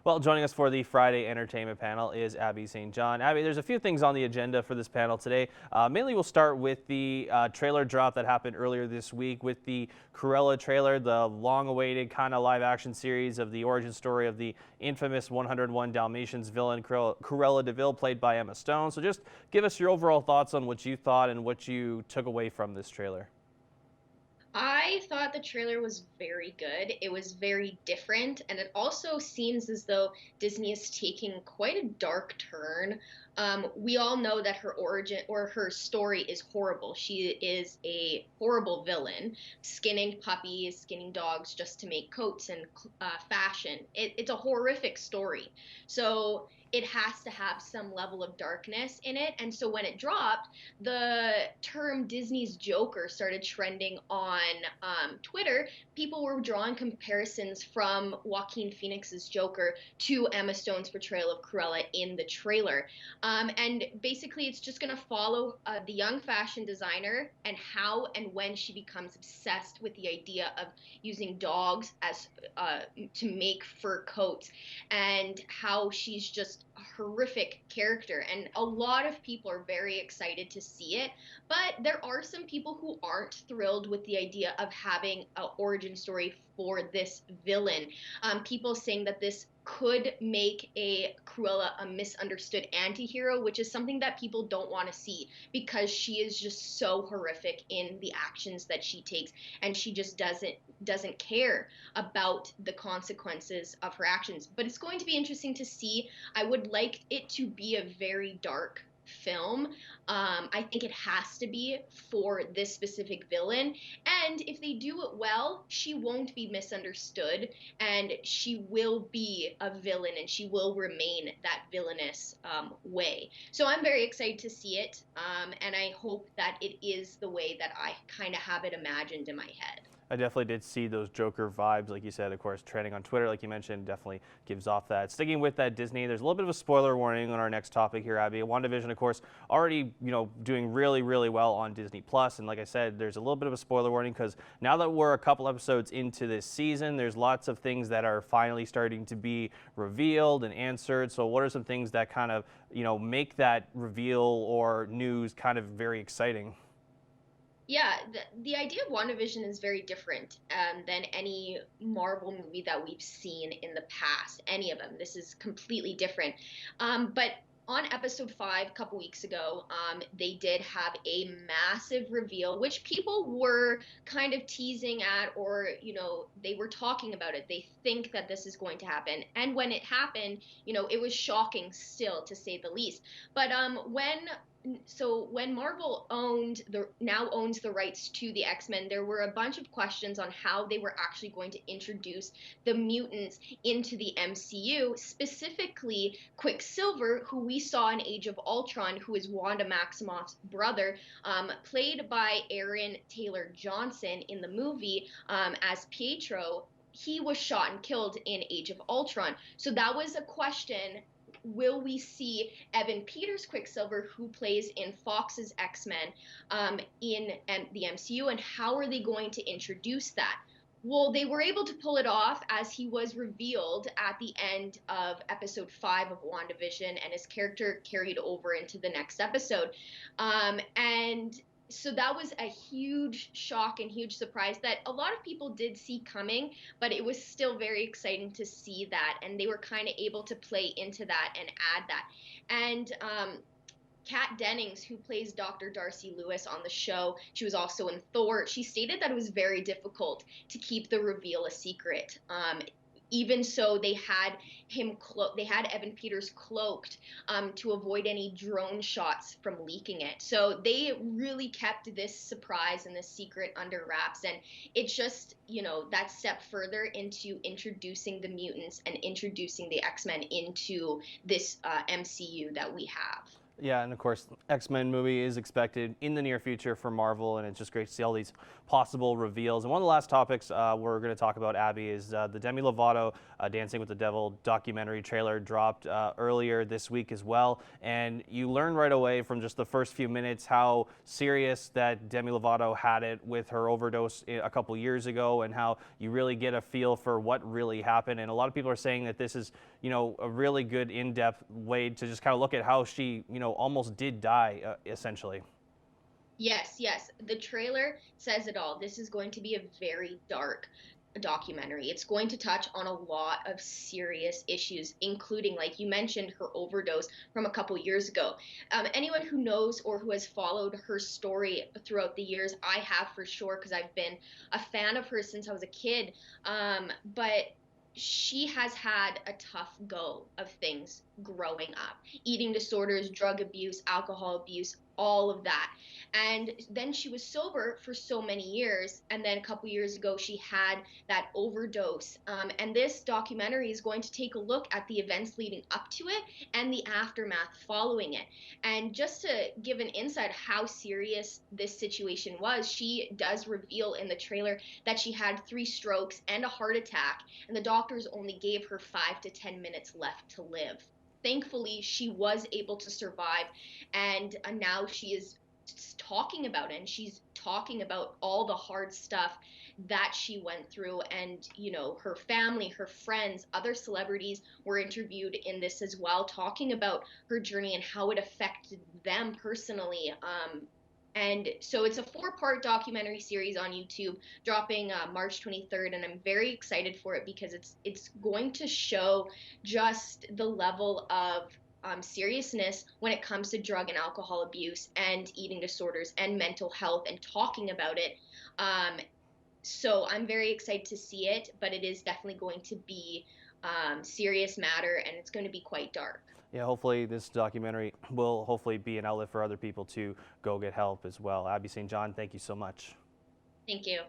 Well, joining us for the Friday entertainment panel is Abby St. John. Abby, there's a few things on the agenda for this panel today. Mainly, we'll start with the trailer drop that happened earlier this week with the Cruella trailer, the long-awaited kind of live-action series of the origin story of the infamous 101 Dalmatians villain Cruella de Vil, played by Emma Stone. So just give us your overall thoughts on what you thought and what you took away from this trailer. I thought the trailer was very good. It was very different, and it also seems as though Disney is taking quite a dark turn. We all know that her origin or her story is horrible. She is a horrible villain, skinning puppies, skinning dogs just to make coats and fashion. It's a horrific story. So it has to have some level of darkness in it. And so when it dropped, the term Disney's Joker started trending on Twitter. People were drawing comparisons from Joaquin Phoenix's Joker to Emma Stone's portrayal of Cruella in the trailer. And basically, it's just going to follow the young fashion designer and how and when she becomes obsessed with the idea of using dogs as to make fur coats, and how she's just a horrific character. And a lot of people are very excited to see it, but there are some people who aren't thrilled with the idea of having an origin story for this villain. People saying that this could make a Cruella a misunderstood anti-hero, which is something that people don't want to see because she is just so horrific in the actions that she takes, and she just doesn't care about the consequences of her actions. But it's going to be interesting to see. I would like it to be a very dark film. I think it has to be for this specific villain. And if they do it well, she won't be misunderstood, and she will be a villain, and she will remain that villainous way. So I'm very excited to see it, and I hope that it is the way that I kind of have it imagined in my head. I definitely did see those Joker vibes, like you said, of course, trending on Twitter, like you mentioned, definitely gives off that. Sticking with that Disney, there's a little bit of a spoiler warning on our next topic here, Abby. WandaVision, of course, already, doing really, really well on Disney Plus. And like I said, there's a little bit of a spoiler warning because now that we're a couple episodes into this season, there's lots of things that are finally starting to be revealed and answered. So what are some things that kind of, make that reveal or news kind of very exciting? Yeah, the idea of WandaVision is very different than any Marvel movie that we've seen in the past, any of them. This is completely different. But on episode 5, a couple weeks ago, they did have a massive reveal, which people were kind of teasing at, or, they were talking about it. They think that this is going to happen. And when it happened, it was shocking still, to say the least. But when Marvel now owns the rights to the X-Men, there were a bunch of questions on how they were actually going to introduce the mutants into the MCU, specifically Quicksilver, who we saw in Age of Ultron, who is Wanda Maximoff's brother, played by Aaron Taylor Johnson in the movie as Pietro. He was shot and killed in Age of Ultron. So that was a question. Will we see Evan Peters Quicksilver, who plays in Fox's X-Men, in the MCU, and how are they going to introduce that? Well, they were able to pull it off, as he was revealed at the end of episode 5 of WandaVision, and his character carried over into the next episode. And so that was a huge shock and huge surprise that a lot of people did see coming, but it was still very exciting to see that, and they were kind of able to play into that and add that. And Kat Dennings, who plays Dr. Darcy Lewis on the show, she was also in Thor. She stated that it was very difficult to keep the reveal a secret. Even so, they had Evan Peters cloaked to avoid any drone shots from leaking it. So they really kept this surprise and this secret under wraps, and it's just, that step further into introducing the mutants and introducing the X-Men into this MCU that we have. Yeah, and of course, X-Men movie is expected in the near future for Marvel, and it's just great to see all these possible reveals. And one of the last topics we're going to talk about, Abby, is the Demi Lovato Dancing with the Devil documentary trailer dropped earlier this week as well. And you learn right away from just the first few minutes how serious that Demi Lovato had it with her overdose a couple years ago, and how you really get a feel for what really happened. And a lot of people are saying that this is, a really good in-depth way to just kind of look at how she, almost did die, essentially. Yes, yes. The trailer says it all. This is going to be a very dark documentary. It's going to touch on a lot of serious issues, including, like you mentioned, her overdose from a couple years ago. Anyone who knows or who has followed her story throughout the years, I have for sure, because I've been a fan of hers since I was a kid. But she has had a tough go of things growing up: eating disorders, drug abuse, alcohol abuse, all of that. And then she was sober for so many years. And then a couple years ago, she had that overdose. And this documentary is going to take a look at the events leading up to it and the aftermath following it. And just to give an insight how serious this situation was, she does reveal in the trailer that she had 3 strokes and a heart attack, and the doctors only gave her 5 to 10 minutes left to live. Thankfully, she was able to survive, and now she is talking about it, and she's talking about all the hard stuff that she went through. And her family, her friends, other celebrities were interviewed in this as well, talking about her journey and how it affected them personally. And so it's a 4-part documentary series on YouTube, dropping March 23rd, and I'm very excited for it because it's going to show just the level of seriousness when it comes to drug and alcohol abuse and eating disorders and mental health and talking about it. So I'm very excited to see it, but it is definitely going to be serious matter, and it's going to be quite dark. Yeah, hopefully this documentary will hopefully be an outlet for other people to go get help as well. Abby St. John, thank you so much. Thank you.